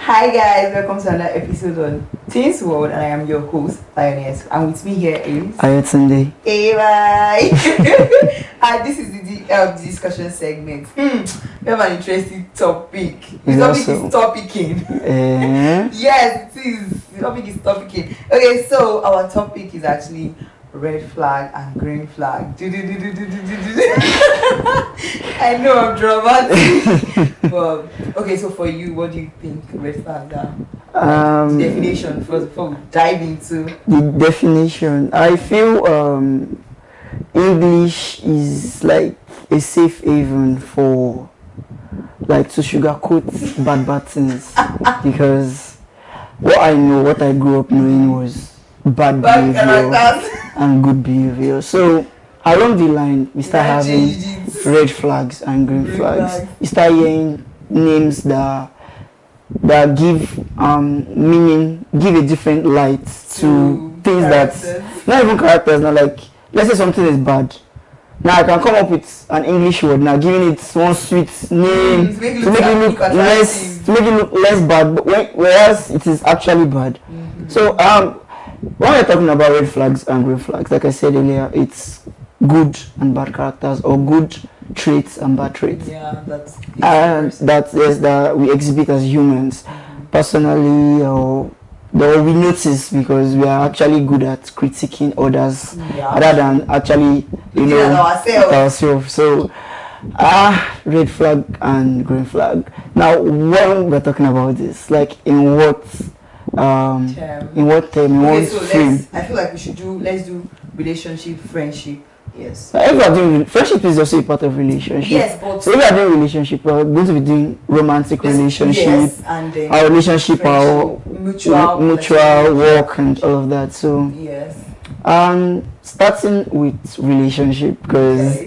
Hi guys, welcome to another episode on teensWorld, and I am your host, Lioness. And with me here is Sunday. Hey, bye. And this is the discussion segment. We have an interesting topic. The topic is topicing. Yes, it is. The topic is topicing. Okay, so our topic is actually red flag and green flag. I know I'm dramatic. But okay, so for you, what do you think red flags are? The definition first before we dive into the definition. I feel English is like a safe haven for like to sugarcoat bad things because what I grew up knowing was bad behavior and good behavior. So along the line we start having red flags and green flags. You start hearing names that give meaning, give a different light to things that not even characters. Now, like let's say something is bad. Now I can come up with an English word now, giving it one sweet name to make it look less bad, but whereas it is actually bad. So when we're talking about red flags and green flags, like I said earlier, it's good and bad characters or good traits and bad traits. Yeah, that we exhibit as humans, personally, or that we notice because we are actually good at critiquing others rather than actually ourselves. So red flag and green flag. Now when we're talking about this, like in what term, frame? I feel like let's do relationship, friendship. Yes. If we are doing friendship is also a part of relationship. Yes, but so if we are doing relationship, we are going to be doing romantic relationship, and then our relationship, our mutual work and all of that. So yes. Starting with relationship because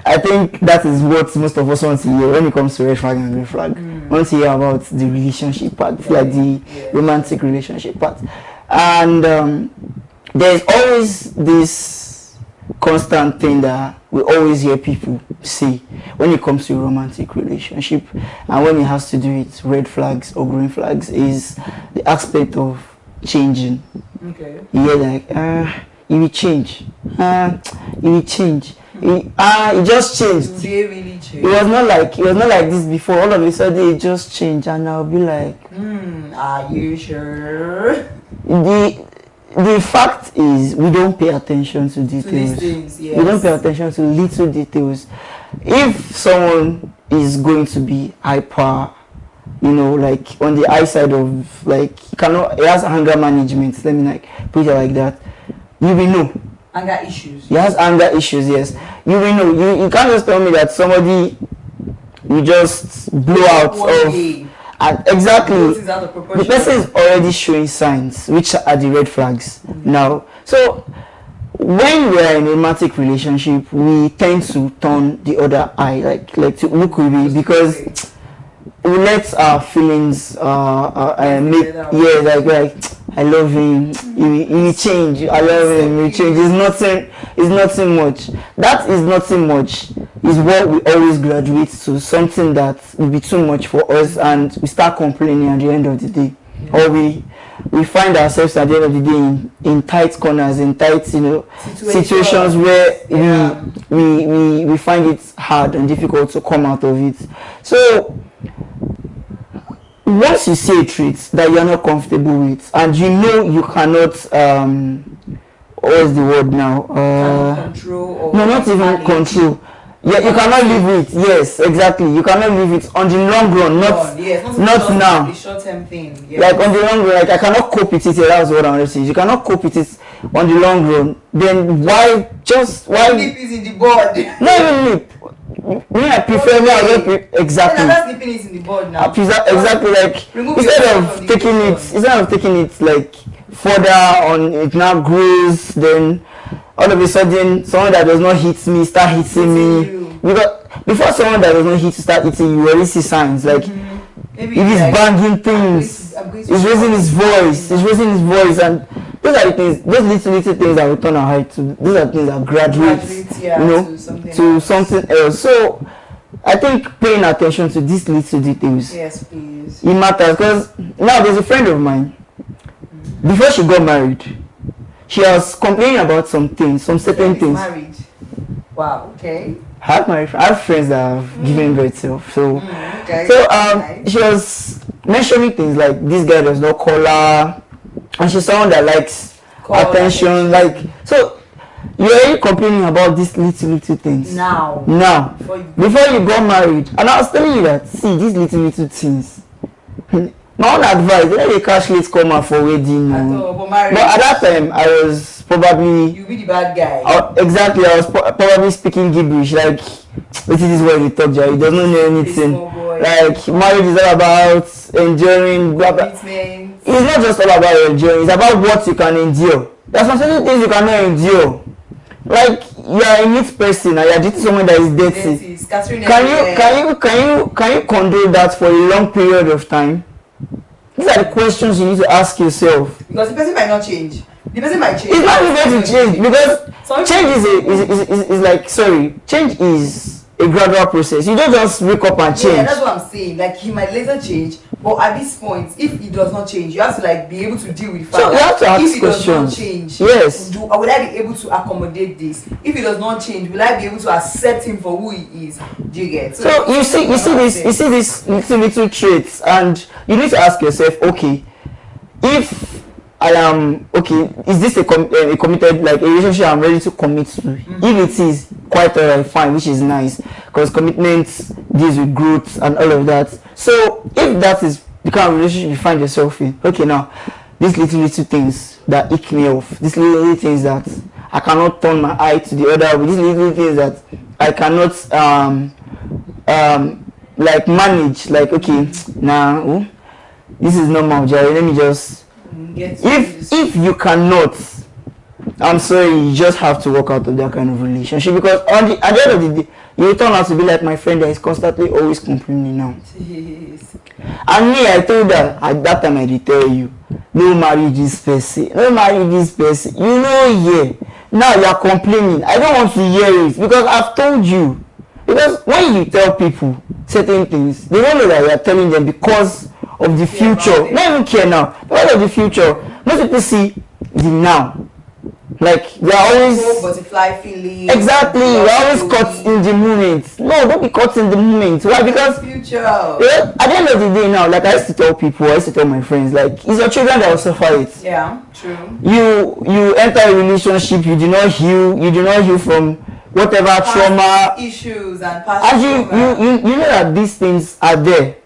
I think that is what most of us want to hear when it comes to red flag and green flag. We want to hear about the relationship part, like the romantic relationship part, and there's always this constant thing that we always hear people say when it comes to a romantic relationship, and when it has to do with red flags or green flags, is the aspect of changing. Okay. Yeah, like it will change. It will change. It just changed. They really changed. It was not like this before. All of a sudden it just changed, and I'll be like, are you sure? The fact is, we don't pay attention to details. To these things, yes. We don't pay attention to little details. If someone is going to be hyper, like on the high side of like, he has anger management, let me like put it like that, you will know. Anger issues. He has anger issues, yes. You will know. You can't just tell me that somebody you just blow out of. And exactly, the person is already showing signs, which are the red flags now. So when we are in a romantic relationship, we tend to turn the other eye, like to look away, because we let our feelings like I love him, he will change, I love him, he will change. It's nothing much. That is nothing much is what we always graduate to, something that will be too much for us, and we start complaining at the end of the day. Or we find ourselves at the end of the day in tight corners, in tight situations where we find it hard and difficult to come out of it. So once you see a trait that you're not comfortable with, and you cannot what is the word now? Control or not even control. Yeah, you cannot live it. Yes, exactly. You cannot live it on the long run, not now. The short-term thing. Yes. Like on the long run, like I cannot cope with it. That's what I'm saying. You cannot cope with it on the long run. Then why nip is in the bud? Not even nip. I prefer exactly. That's nipping is in the bud now. Exactly, like instead of taking it like further on, it now grows. Then all of a sudden, someone that does not hit me start hitting me. Because before someone that does not hit you start hitting you, already see signs like if he's banging things, he's raising his voice, and those are the things, those little things that we turn our eye to. Those are things that graduate, to something else. So I think paying attention to these little details. Yes, please. It matters because now there's a friend of mine. Before she got married, she was complaining about some things, some certain things. Married. Wow. Okay. I have friends that have given birth to. So, okay. So Nice. she was mentioning things like this guy does not call her, and she's someone that likes attention. Like, so you're already complaining about these little things. Now. Before you got married, and I was telling you that see these little things. My own advice, let the cashless come out for wedding. But at that time, I was probably... You be the bad guy. Exactly, I was probably speaking gibberish, like, this is what he talk, Jerry, he does not know anything. Like, marriage is all about enduring... It's not just all about enduring, it's about what you can endure. There's some certain things you cannot endure. Like, you are a neat person and you are dating someone that is dirty. Can you condone that for a long period of time? These are the questions you need to ask yourself. Because the person might not change. The person might change. It's not going to change because change is like, sorry, change is a gradual process. You don't just wake up and change. Yeah, that's what I'm saying. Like, he might later change, but at this point, if he does not change, you have to like be able to deal with the fact so you have to ask if he questions. does not change, yes, will I be able to accommodate this? If he does not change, will I be able to accept him for who he is? Do you get? So you see these little traits, and you need to ask yourself, okay, if I am okay, is this a committed, like a relationship I'm ready to commit to? If it is, quite alright, fine, which is nice, because commitment deals with growth and all of that. So if that is the kind of relationship you find yourself in, okay, now these little things that ick me off, these little things that I cannot turn my eye to the other way, these little things that I cannot like manage, like, okay, now this is normal, Jerry, let me just if you cannot, I'm sorry, you just have to walk out of that kind of relationship, because at the end of the day you turn out to be like my friend that is constantly always complaining now. Jeez. And me, I told her at that time, I did tell you, don't marry this person, don't marry this person, you know. Yeah, now you are complaining. I don't want to hear it because I've told you. Because when you tell people certain things, they don't know that you are telling them because of the future. They don't even care now. Because of the future, most people see the now. Like they are always butterfly feeling. Exactly, you're always caught in the moment. No, don't be caught in the moment. Why? Because future. Yeah, at the end of the day now, like I used to tell people, I used to tell my friends, like it's your children that will suffer it. Yeah, true. You enter a relationship, you do not heal from whatever past trauma issues and past and you know that these things are there.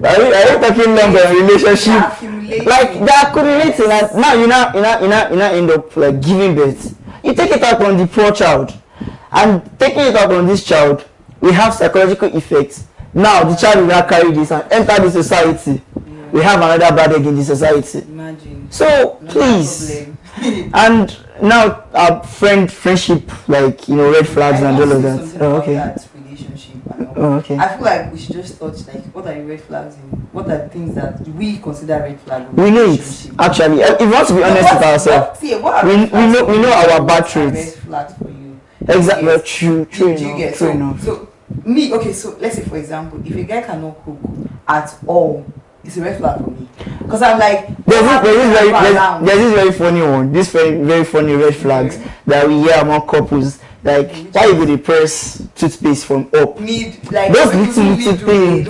Are you talking longer relationship? Like they're accumulating, and now you now end up like giving birth. You take it out on the poor child, and taking it out on this child, we have psychological effects. Now the child will now carry this and enter the society. Yeah. We have another bad egg in the society. Imagine. So please, and now our friendship, like red flags and all of that. Oh, okay. Oh, okay. I feel like we should just touch like what are the red flags and what are the things that we consider red flags. We know it actually. If we want to be honest with ourselves, we know our bad traits. Red flags for you. Exactly. True enough. So me, okay. So let's say for example, if a guy cannot cook at all, it's a red flag for me. Because I'm like, there's this very funny one. This very funny red flags that we hear among couples. Like why you go to press toothpaste from up? Those little things.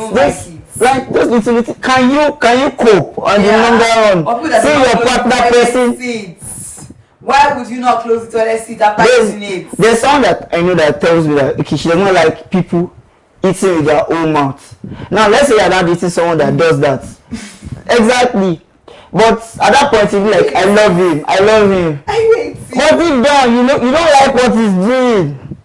Those little. Can you cope on the longer run? See your partner person. Why would you not close the toilet seat after using it? There's someone that I know that tells me that okay, she does not like people eating with their own mouth. Now let's say you're not dating someone that does that. Exactly. But at that point you be like, I love him. But deep down, you don't like what he's doing.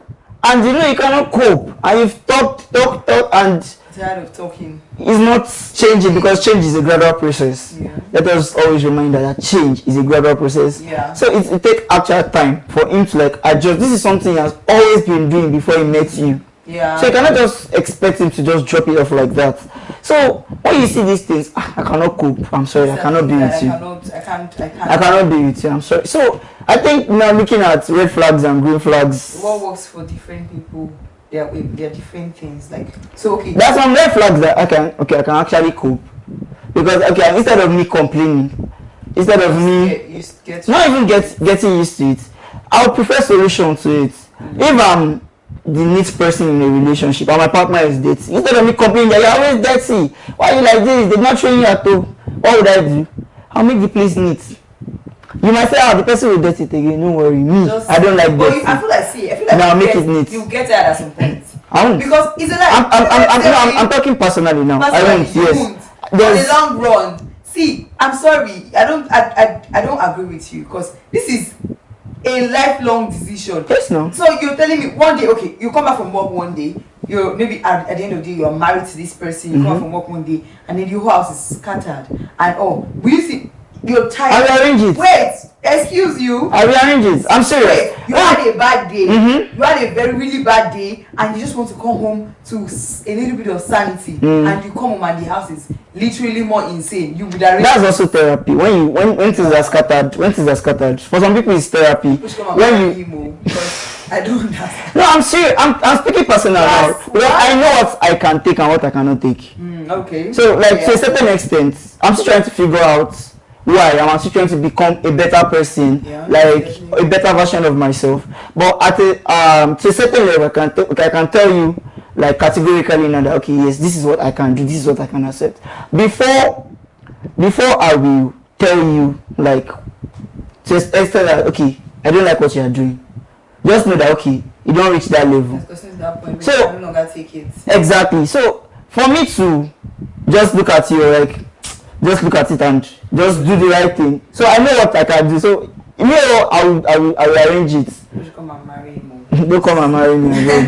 And you cannot cope. And you've talked and tired of talking. It's not changing because change is a gradual process. Yeah. Let us always remind that change is a gradual process. Yeah. So it takes actual time for him to like adjust. This is something he has always been doing before he met you. Yeah. So you cannot just expect him to just drop it off like that. So when you see these things, I cannot cope. I'm sorry, I cannot be with you. I cannot be with you. I'm sorry. So I think now looking at red flags and green flags. What works for different people? they're different things. Like, so okay. There's some red flags that I can actually cope, because instead of me complaining, instead of me not even getting used to it, I would prefer solution to it. If I'm the neat person in a relationship and my partner is dirty, instead of me complaining that you're always dirty, why are you like this, they're not training you at all, what would I do? I'll make the place neat. You might say, the person will dirty it again. No worry, me, I don't like dirty. I feel like now make it neat. You get tired at some point. I won't. Because it's like I'm talking personally now. I won't. Yes. On the long run, see, I'm sorry, I don't agree with you, because this is a lifelong decision. Yes, no. So you're telling me one day, okay, you come back from work one day, you're maybe at the end of the day you're married to this person, you come back from work one day, and then your whole house is scattered, and will you see? You're tired. I will arrange it. Wait, excuse you. I will arrange it. I'm serious. Wait, you had a bad day. You had a very really bad day, and you just want to come home to a little bit of sanity, and you come home and the house is literally more insane. You would arrange. That's also therapy. When things are scattered, for some people it's therapy. When you I don't understand. No, I'm serious. I'm speaking personal now. Well, I know what I can take and what I cannot take. Okay. So to a certain extent, I'm still trying to figure out who I am. I'm still trying to become a better person, a better version of myself. But to a certain level, I can tell you, like, categorically now that, okay, yes, this is what I can do, this is what I can accept. Before I will tell you, like, just extend that, okay, I don't like what you are doing. Just know that, okay, you don't reach that level. Since that point, so I no longer take it. Exactly. So for me to just look at you, like, just look at it and just do the right thing. So I know what I can do. So you know, I will arrange it. You should come and marry him. Don't come and marry me.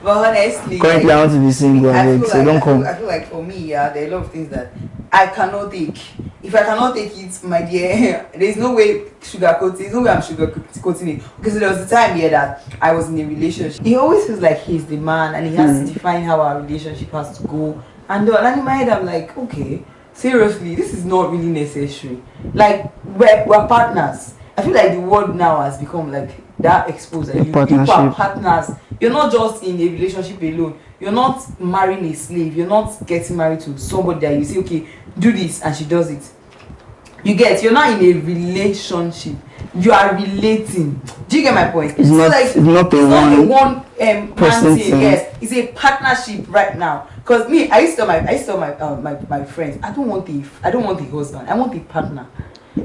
But honestly, currently I want to be single, so don't come. I feel like for me, there are a lot of things that I cannot take. If I cannot take it, my dear, there's no way sugarcoating. There's no way I'm sugarcoating it. Because there was a time here that I was in a relationship. He always feels like he's the man, and he has to define how our relationship has to go. And in my head, I'm like, okay, seriously, this is not really necessary. Like, we're partners. I feel like the world now has become like that exposed. Like, you are partners. You're not just in a relationship alone. You're not marrying a slave. You're not getting married to somebody that you say, okay, do this, and she does it. You're not in a relationship. You are relating. Do you get my point? It's not a one person thing. Yes, it's a partnership right now. Because me, I used to tell my friends, I don't want a husband. I want a partner.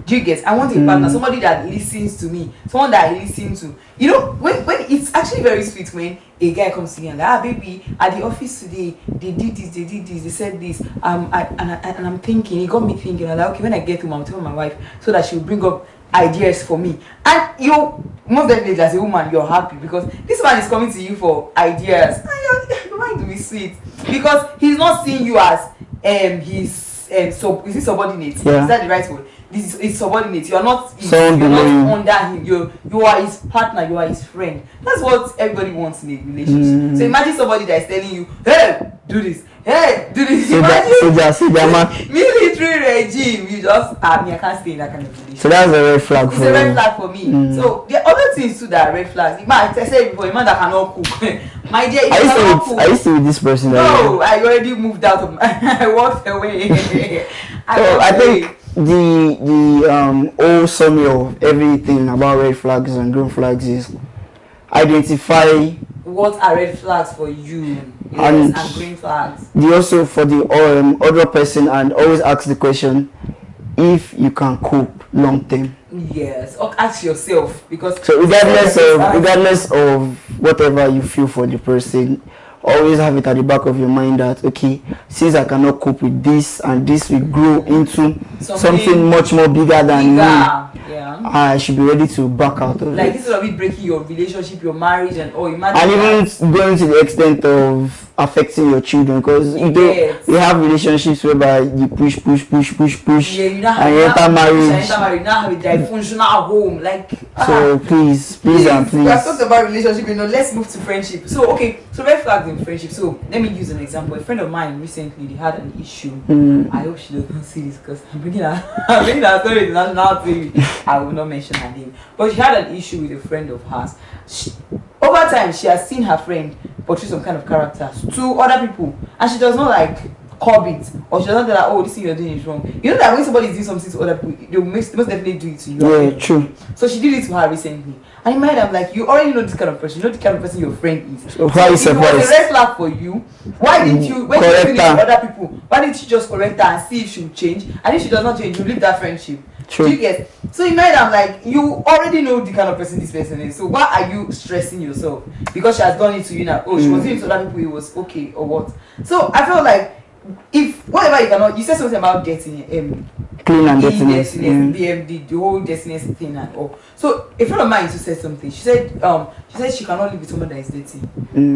Do you get? I want a partner, somebody that listens to me, someone that I listen to. You know, when it's actually very sweet when a guy comes to me and like, baby, at the office today, they did this, they said this, and I'm thinking, it got me thinking. I'm like, okay, when I get home, I'll tell my wife so that she'll bring up ideas for me. And most definitely as a woman, you're happy because this man is coming to you for ideas. And you're going to be sweet because he's not seeing you as is he subordinate? Yeah. Is that the right word? This is subordinate. You're not under him. You are his partner. You are his friend. That's what everybody wants in a relationship. So imagine somebody that is telling you, hey, do this. Hey, do this. Imagine military regime. You just I can't stay in that kind of relationship. So that's a red flag for you. It's a red flag for me. So there are other things too that are red flags. I said before, a man that cannot cook. My dear, if you cannot cook. I used to with this person. No, I already moved out of I walked away. I think the whole summary of everything about red flags and green flags is identify what are red flags for you, and green flags. Also for the other person, and always ask the question if you can cope long term. Yes, or ask yourself, because so regardless of whatever you feel for the person, always have it at the back of your mind that, okay, since I cannot cope with this and this will grow into something much more bigger than me, I should be ready to back out of it. This will be breaking your relationship, your marriage, and even going to the extent of affecting your children, because you have relationships whereby you push and you enter marriage. Now have a dysfunctional home. So please. We have talked about relationship, let's move to friendship. So red flags in friendship. So let me use an example. A friend of mine recently, they had an issue. I hope she doesn't see this because I'm bringing her story to national TV. I will not mention her name, but she had an issue with a friend of hers. Over time, she has seen her friend portray some kind of characters to other people, and she does not like curb it, or she does not tell her, oh, this thing you're doing is wrong. You know that when somebody is doing something to other people, they will most definitely do it to you. Yeah, true. So she did it to her recently. And in my head, I'm like, you already know this kind of person. You know the kind of person your friend is. So why is it was a surprised? red flag for you. Why didn't you, when Correct you feel it with other people, why didn't you just correct her and see if she'll change? And if she does not change, you leave that friendship. True. Do you get? So in my head, I'm like, you already know the kind of person this person is. So why are you stressing yourself? Because she has done it to you now. Oh, she was doing it to other people, it was okay, or what? So I felt like, if whatever you cannot, you said something about getting clean and dirtiness, the whole dirtiness thing and all. So a friend of mine used to say something. She said she cannot live with someone that is dirty.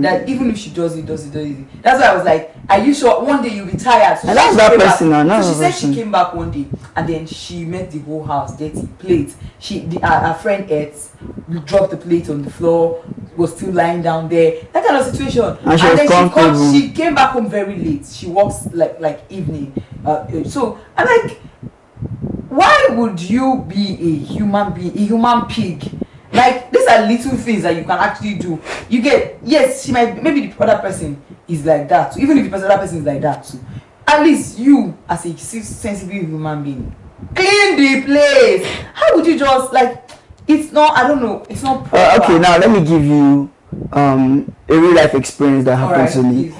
That even if she does it. That's why I was like, are you sure one day you'll be tired? So and that's that person now. So she said she came back one day and then she met the whole house dirty, plates. Her friend ate, dropped the plate on the floor, was still lying down there. That kind of situation. And then she came back home very late. She works like evening. So I'm like, why would you be a human being, a human pig? Like, these are little things that you can actually do. You get, yes, she might, maybe the other person is like that too. Even if the other person is like that too, at least you, as a sensible human being, clean the place. How would you just like? It's not. I don't know. It's not proper. Okay, now let me give you a real life experience that happened to me.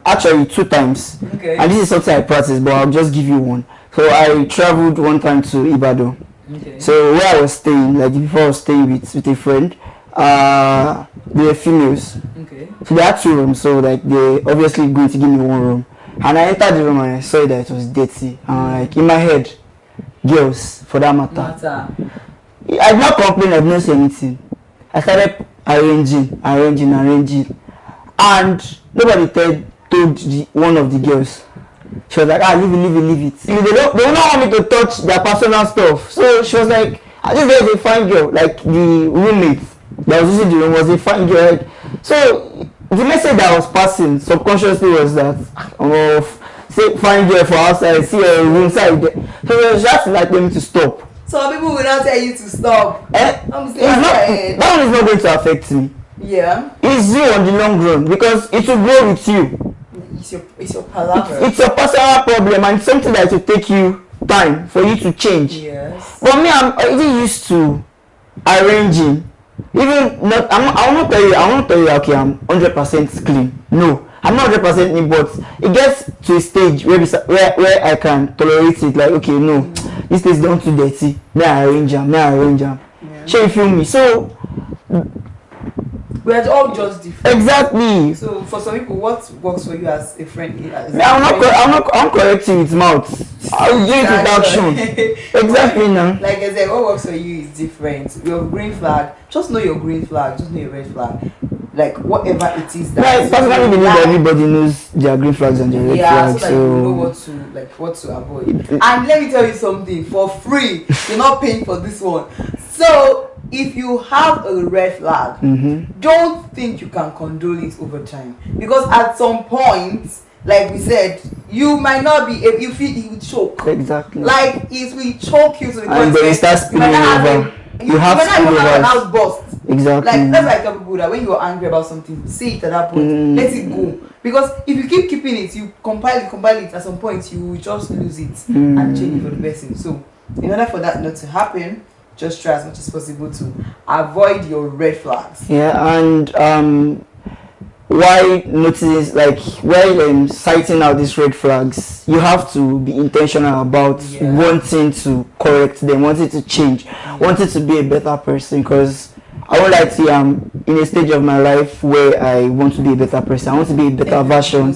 Actually 2 times. Okay. And this is something I practice, but I'll just give you one. So I traveled one time to Ibadan. Okay. So where I was staying, like before I was staying with a friend, they were females. Okay. So they had 2 rooms, so like they obviously going to give me 1 room. And I entered the room and I saw that it was dirty. And like in my head, girls for that matter. I did not complain, I did not say anything. I started arranging. And nobody told one of the girls. She was like, leave it. They don't want me to touch their personal stuff. So she was like, I just was a fine girl. Like the roommate that was using the room was a fine girl. Like, so the message that I was passing subconsciously was that, say fine girl for outside, see her room side there. So it was just like them to stop. Some people will not tell you to stop. That one is not going to affect me. Yeah. It's you on the long run because it will grow with you. It's your palaver. It's your personal problem and something that will take you time for you to change. Yes. But me, I'm already used to arranging. Even not, I will not tell you, okay, I'm 100% clean. No, I'm not 100% clean, but it gets to a stage where I can tolerate it. Like, okay, no, this place is not too dirty. May I arrange them. Yeah. Sure, you feel me? So we are all just different. Exactly. So for some people, what works for you as a friend? I'm correcting with mouth. I'll do it with action. Exactly now. Like I said, what works for you is different. Your green flag, just know your green flag, just know your red flag. Like whatever it is that. I personally believe that everybody knows their green flags and their red flags. So that you know what to avoid. And let me tell you something, for free. You're not paying for this one. So if you have a red flag, don't think you can condole it over time, because at some point, like we said, you might not be able, you feel it will choke. Exactly. Like it will choke you to the point and then it starts spilling over. You have to have an outburst. Exactly. Like that's why I tell people that when you're angry about something, say it at that point. Let it go. Because if you keep keeping it, you compile it. At some point, you will just lose it and change it for the person. So in order for that not to happen, just try as much as possible to avoid your red flags. Yeah, and why notice, like while citing out these red flags, you have to be intentional about wanting to correct them, wanting to change, wanting to be a better person. Because I would like to say I'm in a stage of my life where I want to be a better person. I want to be a better version.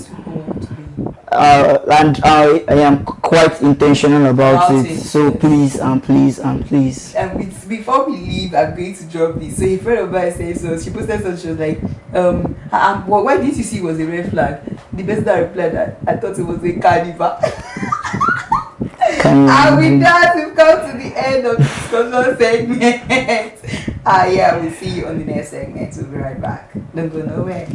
And I am quite intentional about it. So please and please and please. And before we leave, I'm going to drop this. So a friend of mine said so. She posted something. She was like, well, why didn't you see it was a red flag? The person that replied that I thought it was a carnival. And with that, we've come to the end of this discussion segment. Yeah, we'll see you on the next segment. We'll be right back. Don't go nowhere.